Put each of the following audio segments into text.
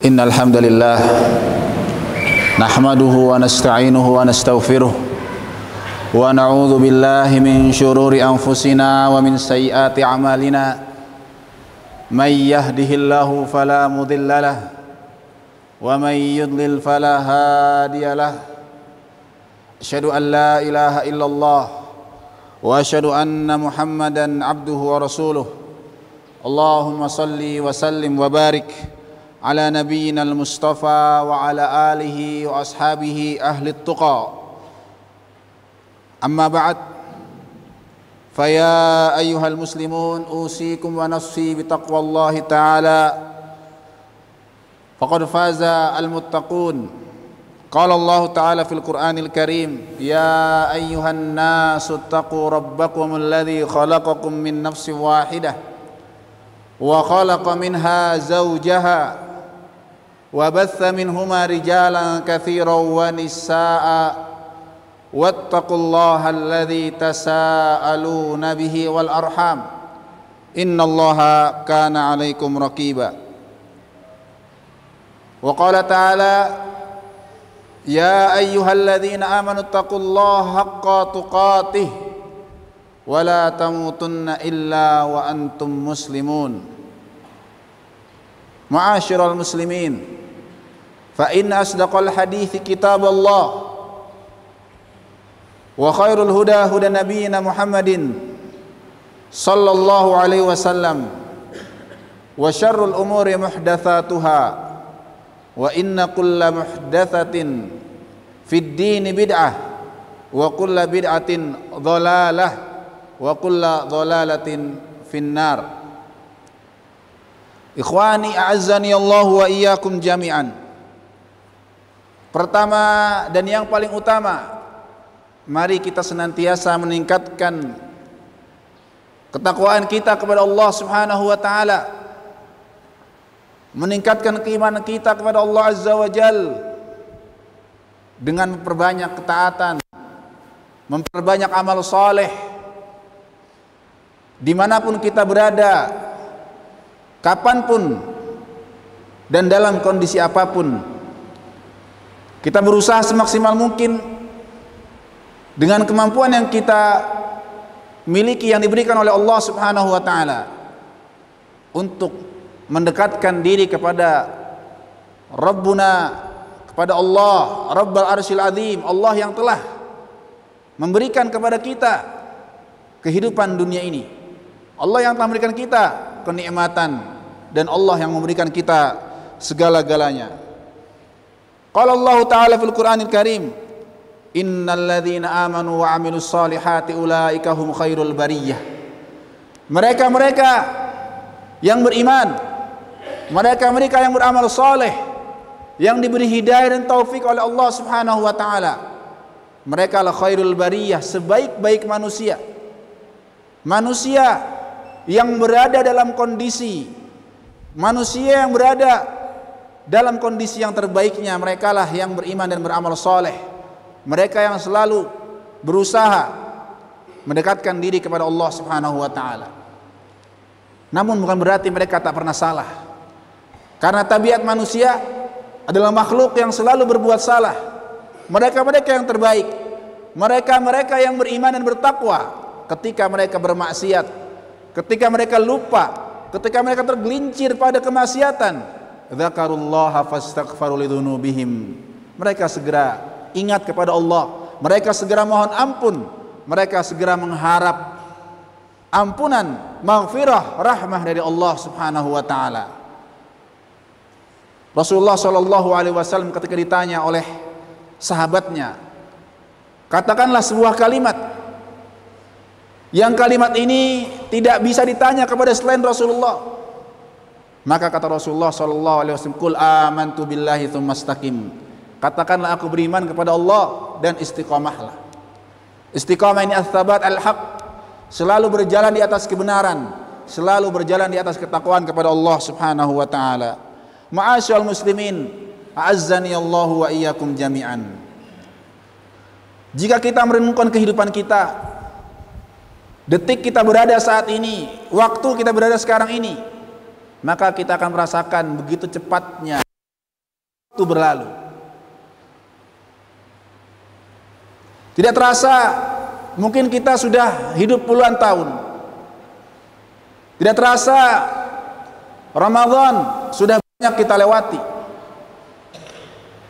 Innal hamdalillah nahmaduhu wa nasta'inuhu wa nastaghfiruh wa na'udzu billahi min shururi anfusina wa min sayyiati a'malina may yahdihillahu fala mudilla lahu wa may yudlil fala hadiya lahu asyhadu an la ilaha illallah wa asyhadu anna muhammadan abduhu wa rasuluh. Allahumma salli wa sallim wa barik ala nabiyyina al-mustafa wa ala alihi wa ashabihi ahli tuqa. Amma ba'd, faya ayyuhal muslimun usikum wa nafsi bitaqwallahi ta'ala faqad faza al-muttaqun. Qala Allah ta'ala fil Qur'anil Karim, ya ayyuhan nasu taqu rabbakum alladhi khalaqakum min nafsin wahidah wa khalaqa minha zawjaha وبث منهما رجالا كثيرا ونساء واتقوا الله الذي تساءلون به والأرحام إن الله كان عليكم رقيبا. وقال تعالى يا أيها الذين آمنوا اتقوا الله حق تقاته ولا تموتن إلا وأنتم مسلمون. معاشر المسلمين، فإن أصدق الحديث كتاب الله وخير الهدى هدى نبينا محمد صلى الله عليه وسلم وشر الأمور محدثاتها وإن كل محدثة في الدين بدعة وكل بدعة ضلالة وكل ضلالة في النار. Ikhwani a'azzani Allah wa iyyakum jami'an. Pertama dan yang paling utama, mari kita senantiasa meningkatkan ketakwaan kita kepada Allah Subhanahu wa taala, meningkatkan keimanan kita kepada Allah Azza wa Jal dengan memperbanyak ketaatan, memperbanyak amal saleh dimanapun kita berada, kapanpun dan dalam kondisi apapun. Kita berusaha semaksimal mungkin dengan kemampuan yang kita miliki, yang diberikan oleh Allah Subhanahu wa taala, untuk mendekatkan diri kepada Rabbuna, kepada Allah Rabbul Arsyil Azim, Allah yang telah memberikan kepada kita kehidupan dunia ini, Allah yang telah memberikan kita kenikmatan, dan Allah yang memberikan kita segala-galanya. Qala Allah Ta'ala fil Qur'anil Karim, innal ladzina amanu wa 'amilus solihati ulaika hum khairul bariyah. Mereka-mereka yang beriman, mereka-mereka yang beramal saleh, yang diberi hidayah dan taufik oleh Allah Subhanahu wa taala, mereka lah khairul bariyah, sebaik-baik manusia. Manusia yang berada dalam kondisi, manusia yang berada dalam kondisi yang terbaiknya, mereka lah yang beriman dan beramal soleh. Mereka yang selalu berusaha mendekatkan diri kepada Allah Subhanahu wa taala. Namun bukan berarti mereka tak pernah salah, karena tabiat manusia adalah makhluk yang selalu berbuat salah. Mereka-mereka yang terbaik, mereka-mereka yang beriman dan bertakwa, ketika mereka bermaksiat, ketika mereka lupa, ketika mereka tergelincir pada kemaksiatan, dzakarullaha fastaghfaru lidzunubihim, mereka segera ingat kepada Allah, mereka segera mohon ampun, mereka segera mengharap ampunan, maghfirah, rahmah dari Allah Subhanahu wa taala. Rasulullah sallallahu alaihi wasallam ketika ditanya oleh sahabatnya, katakanlah sebuah kalimat yang kalimat ini tidak bisa ditanya kepada selain Rasulullah. Maka kata Rasulullah sallallahu alaihi wasallam, qul amantu billahi tsumma istaqim. Katakanlah aku beriman kepada Allah dan istiqamahlah. Istiqamah ini ats-tsabat al-haq, selalu berjalan di atas kebenaran, selalu berjalan di atas ketakwaan kepada Allah Subhanahu wa taala. Ma'asyiral muslimin, a'azzani Allah wa iyyakum jami'an. Jika kita merenungkan kehidupan kita, detik kita berada saat ini, waktu kita berada sekarang ini, maka kita akan merasakan begitu cepatnya waktu berlalu. Tidak terasa mungkin kita sudah hidup puluhan tahun. Tidak terasa Ramadan sudah banyak kita lewati.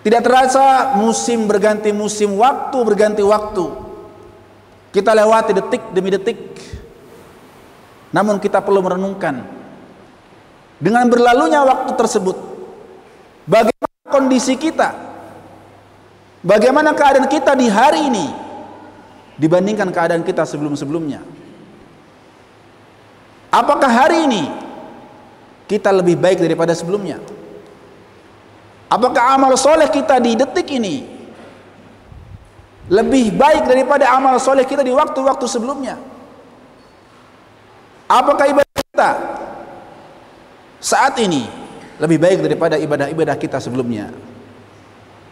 Tidak terasa musim berganti musim, waktu berganti waktu. Kita lewati detik demi detik. Namun kita perlu merenungkan, dengan berlalunya waktu tersebut, bagaimana kondisi kita, bagaimana keadaan kita di hari ini dibandingkan keadaan kita sebelum-sebelumnya. Apakah hari ini kita lebih baik daripada sebelumnya? Apakah amal soleh kita di detik ini lebih baik daripada amal soleh kita di waktu-waktu sebelumnya? Apakah ibadah kita saat ini lebih baik daripada ibadah-ibadah kita sebelumnya?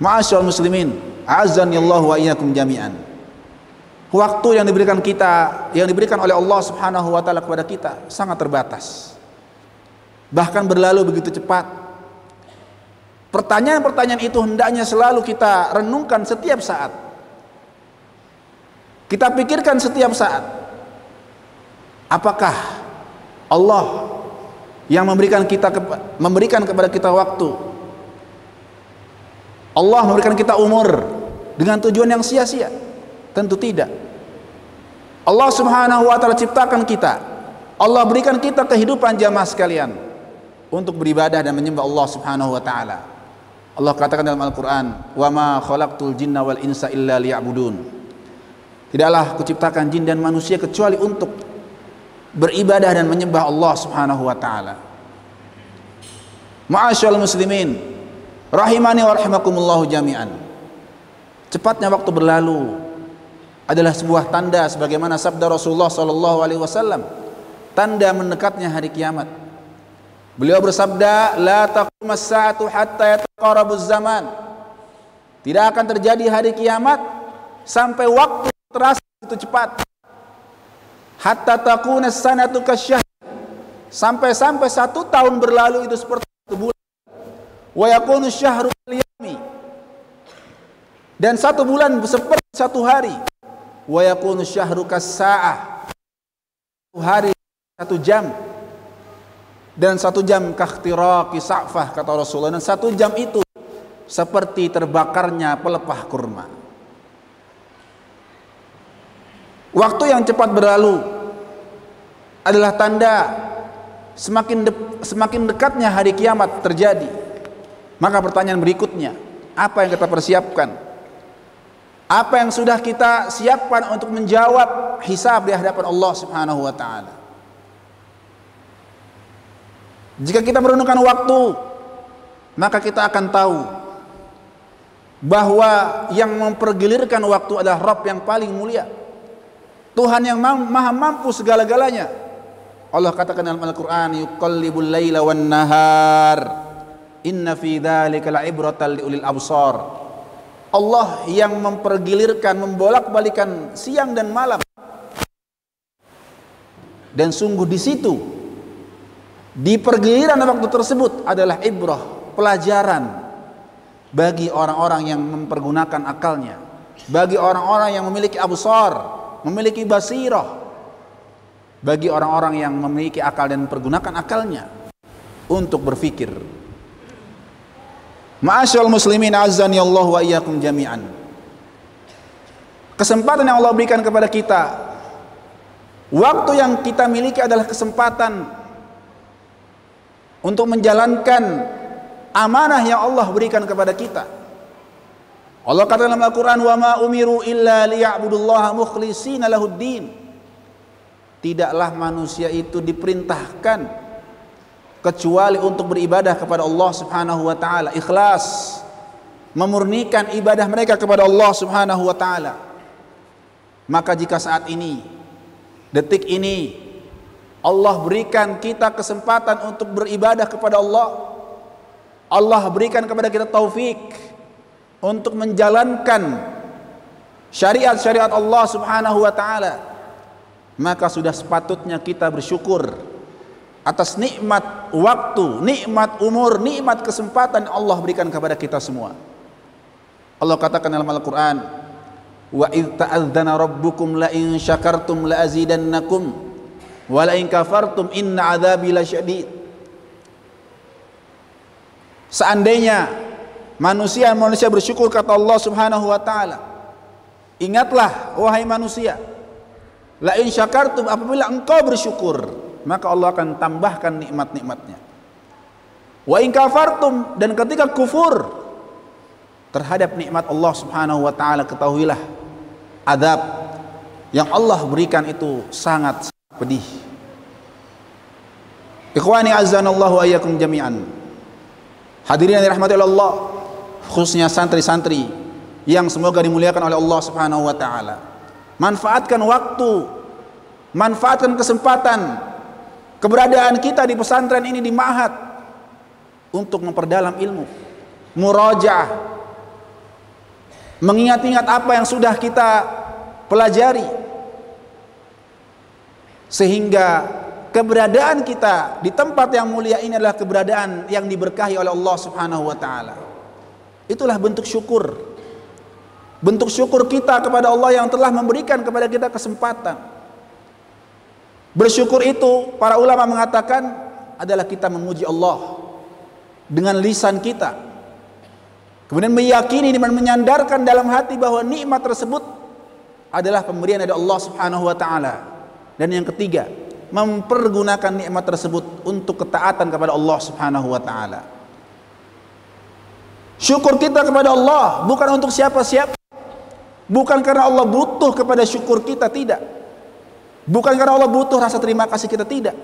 Ma'asyiral muslimin, a'azzanillahu wa iyyakum jami'an. Waktu yang diberikan kita, yang diberikan oleh Allah Subhanahu wa taala kepada kita sangat terbatas. Bahkan berlalu begitu cepat. Pertanyaan-pertanyaan itu hendaknya selalu kita renungkan setiap saat. Kita pikirkan setiap saat. Apakah Allah yang memberikan kepada kita waktu? Allah memberikan kita umur dengan tujuan yang sia-sia? Tentu tidak. Allah Subhanahu wa taala ciptakan kita. Allah berikan kita kehidupan jamaah sekalian untuk beribadah dan menyembah Allah Subhanahu wa taala. Allah katakan dalam Al-Qur'an, "Wa ma khalaqtul jinna wal insa illa liya'budun." Tidaklah kuciptakan jin dan manusia kecuali untuk beribadah dan menyembah Allah Subhanahu wa taala. Ma'asyiral muslimin, rahimani wa rahimakumullah jami'an. Cepatnya waktu berlalu adalah sebuah tanda, sebagaimana sabda Rasulullah sallallahu alaihi wasallam, tanda mendekatnya hari kiamat. Beliau bersabda, la taqumus saatu hatta yataqarabuz zaman. Tidak akan terjadi hari kiamat sampai waktu terasa itu cepat. Hatta taqunas sanatu kasyahr. Sampai 1 tahun berlalu itu seperti 1 bulan. Wa yakunu syahru kal-yawmi. Dan 1 bulan seperti 1 hari. Wa yakunu syahru kas-saa'ah. 1 hari 1 jam. Dan 1 jam kakhtiraqi sa'fah, kata Rasulullah. Dan 1 jam itu seperti terbakarnya pelepah kurma. Waktu yang cepat berlalu adalah tanda semakin dekatnya hari kiamat terjadi. Maka pertanyaan berikutnya, apa yang kita persiapkan? Apa yang sudah kita siapkan untuk menjawab hisab di hadapan Allah Subhanahu wa taala? Jika kita merenungkan waktu, maka kita akan tahu bahwa yang mempergilirkan waktu adalah Rabb yang paling mulia, Tuhan yang maha mampu segala-galanya. Allah katakan dalam Al-Quran, yuqallibul laila wan nahar, inna fi dzalika la'ibratan liulil absar. Allah yang mempergilirkan, membolak-balikan siang dan malam. Dan sungguh di situ, di pergiliran waktu tersebut adalah ibrah, pelajaran bagi orang-orang yang mempergunakan akalnya, bagi orang-orang yang memiliki absar, memiliki basirah, bagi orang-orang yang memiliki akal dan mempergunakan akalnya untuk berfikir. Ma'asyiral muslimin, azzani Allah wa iyyakum jami'an. Kesempatan yang Allah berikan kepada kita, waktu yang kita miliki adalah kesempatan untuk menjalankan amanah yang Allah berikan kepada kita. Allah kata dalam Al-Quran, wa ma umiru illa liya'budullaha mukhlishina lahuddin. Tidaklah manusia itu diperintahkan kecuali untuk beribadah kepada Allah Subhanahu wa taala, ikhlas, memurnikan ibadah mereka kepada Allah Subhanahu wa taala. Maka jika saat ini, detik ini, Allah berikan kita kesempatan untuk beribadah kepada Allah, Allah berikan kepada kita taufik untuk menjalankan syariat-syariat Allah Subhanahu wa taala, maka sudah sepatutnya kita bersyukur atas nikmat waktu, nikmat umur, nikmat kesempatan yang Allah berikan kepada kita semua. Allah katakan dalam Al-Quran, wa idh ta'adzana rabbukum la in syakartum la azidannakum wa la in kafartum inna adzabi lasyadid. Seandainya manusia bersyukur, kata Allah Subhanahu wa taala, ingatlah wahai manusia, la in syakartum, apabila engkau bersyukur, maka Allah akan tambahkan nikmat-nikmatnya. Wa in kafartum, dan ketika kufur terhadap nikmat Allah Subhanahu wa taala, ketahuilah azab yang Allah berikan itu sangat pedih. Ikhwani azzanallahu wa iyyakum jami'an. Hadirin yang dirahmati Allah, khususnya santri-santri yang semoga dimuliakan oleh Allah Subhanahu wa taala. Manfaatkan waktu, manfaatkan kesempatan keberadaan kita di pesantren ini, di ma'had, untuk memperdalam ilmu, murajaah, mengingat-ingat apa yang sudah kita pelajari, sehingga keberadaan kita di tempat yang mulia ini adalah keberadaan yang diberkahi oleh Allah Subhanahu wa taala. Itulah bentuk syukur. Bentuk syukur kita kepada Allah yang telah memberikan kepada kita kesempatan. Bersyukur itu para ulama mengatakan adalah kita memuji Allah dengan lisan kita, kemudian meyakini dan menyandarkan dalam hati bahwa nikmat tersebut adalah pemberian dari Allah Subhanahu wa taala. Dan yang ketiga, mempergunakan nikmat tersebut untuk ketaatan kepada Allah Subhanahu wa taala. Syukur kita kepada Allah bukan untuk siapa-siapa, bukan karena Allah butuh kepada syukur kita, tidak. Bukan karena Allah butuh rasa terima kasih kita, tidak.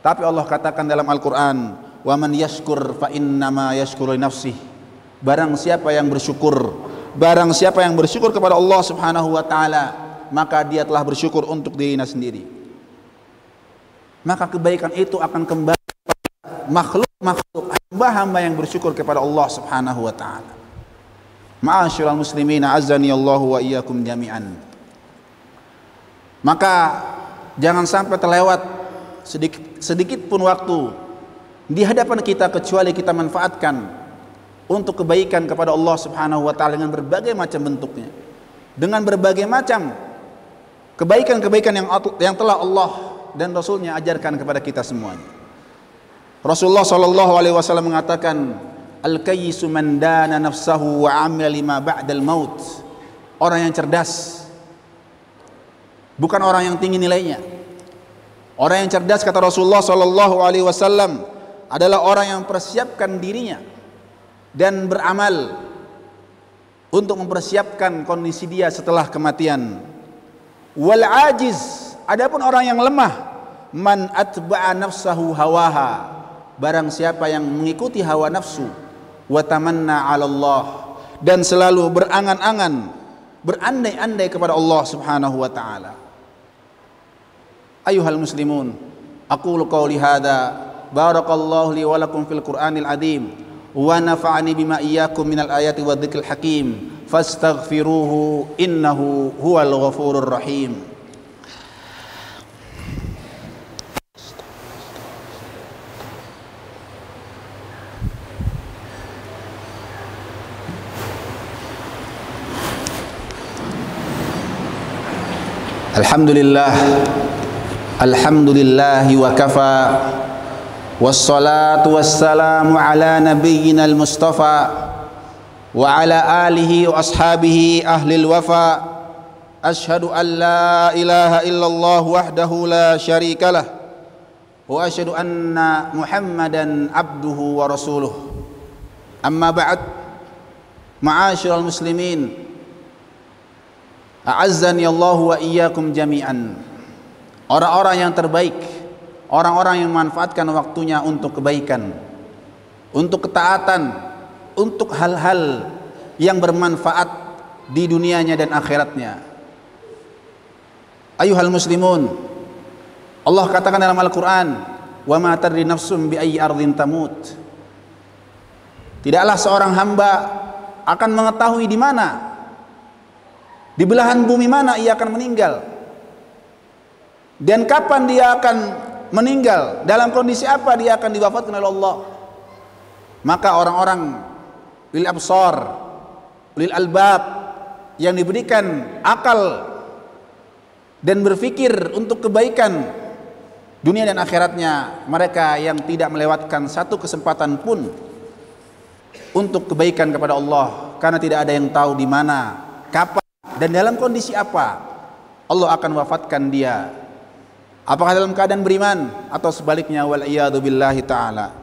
Tapi Allah katakan dalam Al-Quran, wa man yashkur fa innama yashkuru li nafsih. Barang siapa yang bersyukur, barang siapa yang bersyukur kepada Allah Subhanahu wa taala, maka dia telah bersyukur untuk dirinya sendiri. Maka kebaikan itu akan kembali kepada makhluk-makhluk, hamba-hamba yang bersyukur kepada Allah Subhanahu wa taala. Ma'asyiral muslimin, azani Allah wa iyyakum jami'an. Maka jangan sampai terlewat sedikit pun waktu di hadapan kita kecuali kita manfaatkan untuk kebaikan kepada Allah Subhanahu wa taala dengan berbagai macam bentuknya, dengan berbagai macam kebaikan-kebaikan yang telah Allah dan Rasulnya ajarkan kepada kita semuanya. Rasulullah sallallahu alaihi wasallam mengatakan, al-kayyisu man dana nafsahu wa amila lima ba'dal maut. Orang yang cerdas bukan orang yang tinggi nilainya. Orang yang cerdas, kata Rasulullah sallallahu alaihi wasallam, adalah orang yang mempersiapkan dirinya dan beramal untuk mempersiapkan kondisi dia setelah kematian. Wal ajiz, adapun orang yang lemah, man atba'a nafsahu hawaha, barang siapa yang mengikuti hawa nafsu, wa tamanna 'ala Allah, dan selalu berangan-angan, berandai-andai kepada Allah Subhanahu wa taala. Ayuhal muslimun, aqulu qawli hadza, barakallahu li wa lakum fil Qur'anil azim, wa nafa'ani bima iyyakum minal ayati wa dzikril hakim, fastaghfiruhu innahu huwal ghafurur rahim. Alhamdulillah wa kafa, wassalatu wassalamu ala nabiyyina al-mustafa wa ala alihi wa ashabihi ahlil wafa. Ashhadu an la ilaha illallah wahdahu la syarikalah, wa ashhadu anna Muhammadan abduhu wa rasuluh. Amma ba'd, ma'asyiral muslimin, a'azzani Allah wa iyyakum jami'an. Orang-orang yang terbaik, orang-orang yang memanfaatkan waktunya untuk kebaikan, untuk ketaatan, untuk hal-hal yang bermanfaat di dunianya dan akhiratnya. Ayuhal muslimun, Allah katakan dalam Al-Quran, wa ma tadri nafsum bi ayyi ardhin tamut. Tidaklah seorang hamba akan mengetahui di mana, di belahan bumi mana ia akan meninggal, dan kapan dia akan meninggal, dalam kondisi apa dia akan diwafatkan oleh Allah? Maka orang-orang lil absar, lil albab, yang diberikan akal dan berpikir untuk kebaikan dunia dan akhiratnya, mereka yang tidak melewatkan satu kesempatan pun untuk kebaikan kepada Allah, karena tidak ada yang tahu di mana, kapan, dan dalam kondisi apa Allah akan wafatkan dia. Apakah dalam keadaan beriman atau sebaliknya, wal iyadu billahi ta'ala.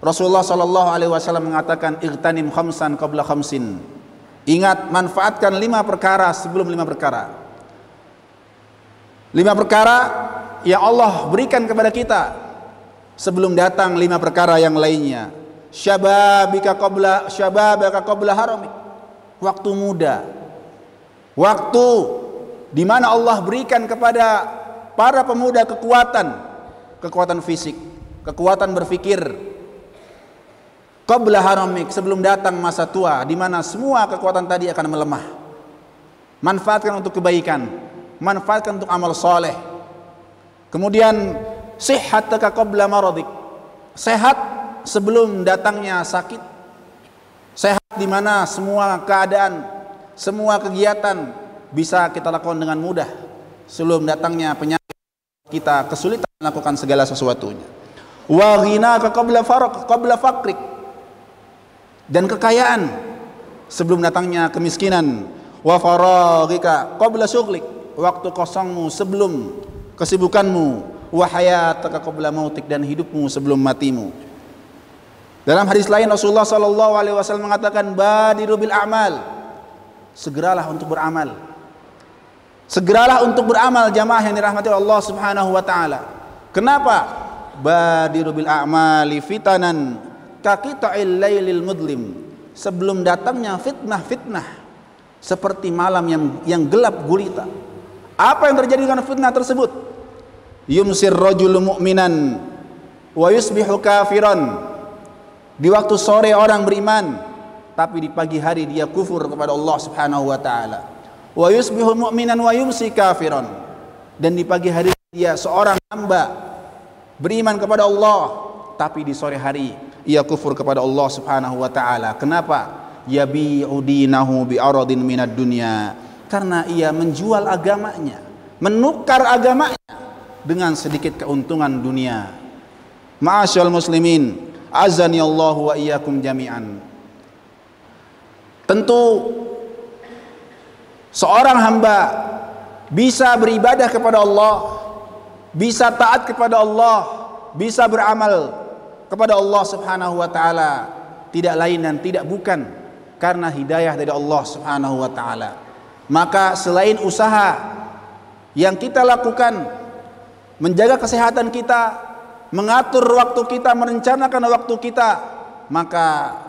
Rasulullah sallallahu alaihi wasallam mengatakan, igtanim khamsan qabla khamsin. Ingat, manfaatkan 5 perkara sebelum 5 perkara. 5 perkara yang Allah berikan kepada kita sebelum datang 5 perkara yang lainnya. Syababaka qabla haramik. Waktu muda, waktu di mana Allah berikan kepada para pemuda kekuatan fisik, kekuatan berpikir. Qabla haramik, sebelum datang masa tua di mana semua kekuatan tadi akan melemah. Manfaatkan untuk kebaikan, manfaatkan untuk amal soleh. Kemudian sihhataka qabla maradik, sehat sebelum datangnya sakit. Sehat di mana semua keadaan, semua kegiatan bisa kita lakukan dengan mudah sebelum datangnya penyakit, kita kesulitan melakukan segala sesuatunya. Wa ghinaka qabla faqrik, dan kekayaan sebelum datangnya kemiskinan. Wa faraghika qabla syughlik, waktu kosongmu sebelum kesibukanmu. Wa hayataka qabla mautik, dan hidupmu sebelum matimu. Dalam hadis lain Rasulullah sallallahu alaihi wasallam mengatakan, badiru bil a'mal, segeralah untuk beramal. Segeralah untuk beramal, jamaah yang dirahmati Allah Subhanahu wa taala. Kenapa? Badiru bil a'mali fitanan kaqita'il lailil mudlim, sebelum datangnya fitnah-fitnah seperti malam yang gelap gulita. Apa yang terjadi dengan fitnah tersebut? Yumsir rajulu mu'minan wa yusbihu kafiran. Di waktu sore orang beriman, tapi di pagi hari dia kufur kepada Allah Subhanahu wa taala. Wa yusbihu mu'minan wa yumsi kafiran, dan di pagi hari dia seorang hamba beriman kepada Allah, tapi di sore hari ia kufur kepada Allah Subhanahu wa taala. Kenapa? Yabi'u dinahu bi aradin minad dunya, karena ia menjual agamanya, menukar agamanya dengan sedikit keuntungan dunia. Ma'asyiral muslimin, azani Allah wa iyyakum jami'an. Tentu seorang hamba bisa beribadah kepada Allah, bisa taat kepada Allah, bisa beramal kepada Allah Subhanahu wa taala, tidak lain dan tidak bukan karena hidayah dari Allah Subhanahu wa taala. Maka selain usaha yang kita lakukan, menjaga kesehatan kita, mengatur waktu kita, merencanakan waktu kita, maka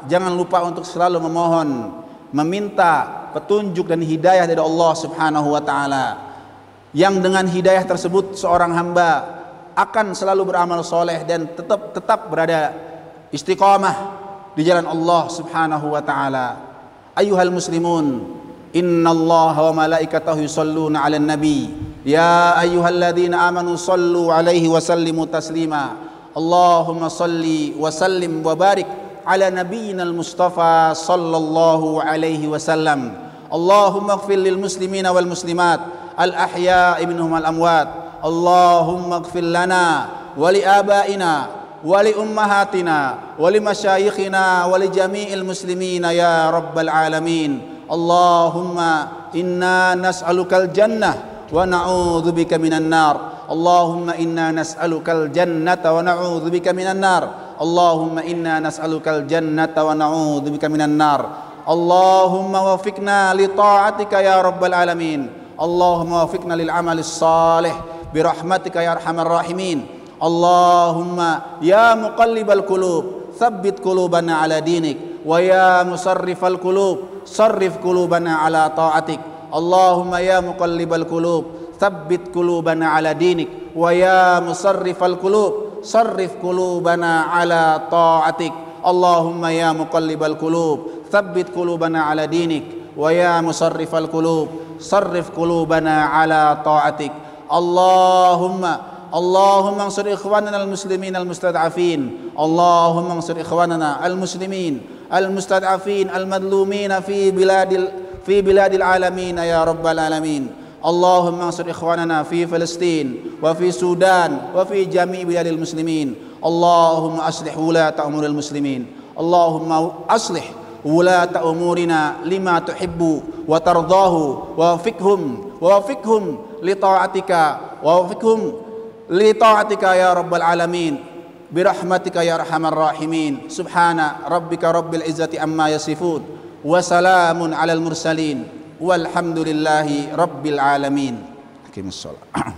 jangan lupa untuk selalu memohon, meminta petunjuk dan hidayah dari Allah Subhanahu wa taala. Yang dengan hidayah tersebut seorang hamba akan selalu beramal soleh dan tetap berada istiqamah di jalan Allah Subhanahu wa taala. Ayyuhal muslimun, innallaha wa malaikatahu yusholluna 'alan nabi, ya ayyuhalladzina amanu shallu 'alaihi wa sallimu taslima. Allahumma shalli wa sallim wa barik ala nabiyyinal mustafa sallallahu alaihi wasallam. Allahumma ighfir lil muslimina wal muslimat al ahya'i minhum al amwat. Allahumma ighfir lana wa li abaina wa li ummahatina wa li masyayikhina wa li jami'il muslimina ya rabbal alamin. Allahumma inna nas'alukal jannah wa na'udzubika minan nar. Allahumma inna nas'alukal jannata wa na'udzubika minan nar. Allahumma inna nas'alukal jannata wa na'udzubika minan nar. Allahumma wafiqna li ta'atika ya rabbal alamin. Allahumma wafiqna lil amalis salih bi rahmatika ya arhamar rahimin. Allahumma ya muqallibal qulub tsabbit qulubana ala dinik, wa ya musarrifal qulub sarrif qulubana ala ta'atik. Allahumma ya muqallibal qulub tsabbit qulubana ala dinik, wa ya musarrifal qulub sarrif qulubana ala ta'atik. Allahumma ya muqallibal qulub tsabbit qulubana ala dinik, wa ya musarrifal qulub sarrif qulubana ala ta'atik. Allahumma اللهم انصر إخواننا المسلمين المستضعفين اللهم انصر إخواننا المسلمين المستضعفين المظلومين في بلاد العالمين يا رب العالمين اللهم انصر إخواننا في فلسطين وفي السودان وفي جميع بلاد المسلمين اللهم أصلح ولاة أمور المسلمين اللهم أصلح ولاة أمورنا لما تحب وترضاه ووفقهم لطاعتك يا رب العالمين برحمتك يا أرحم الراحمين سبحان ربك رب العزة عما يصفون وسلام على المرسلين والحمد لله رب العالمين. أقم الصلاة.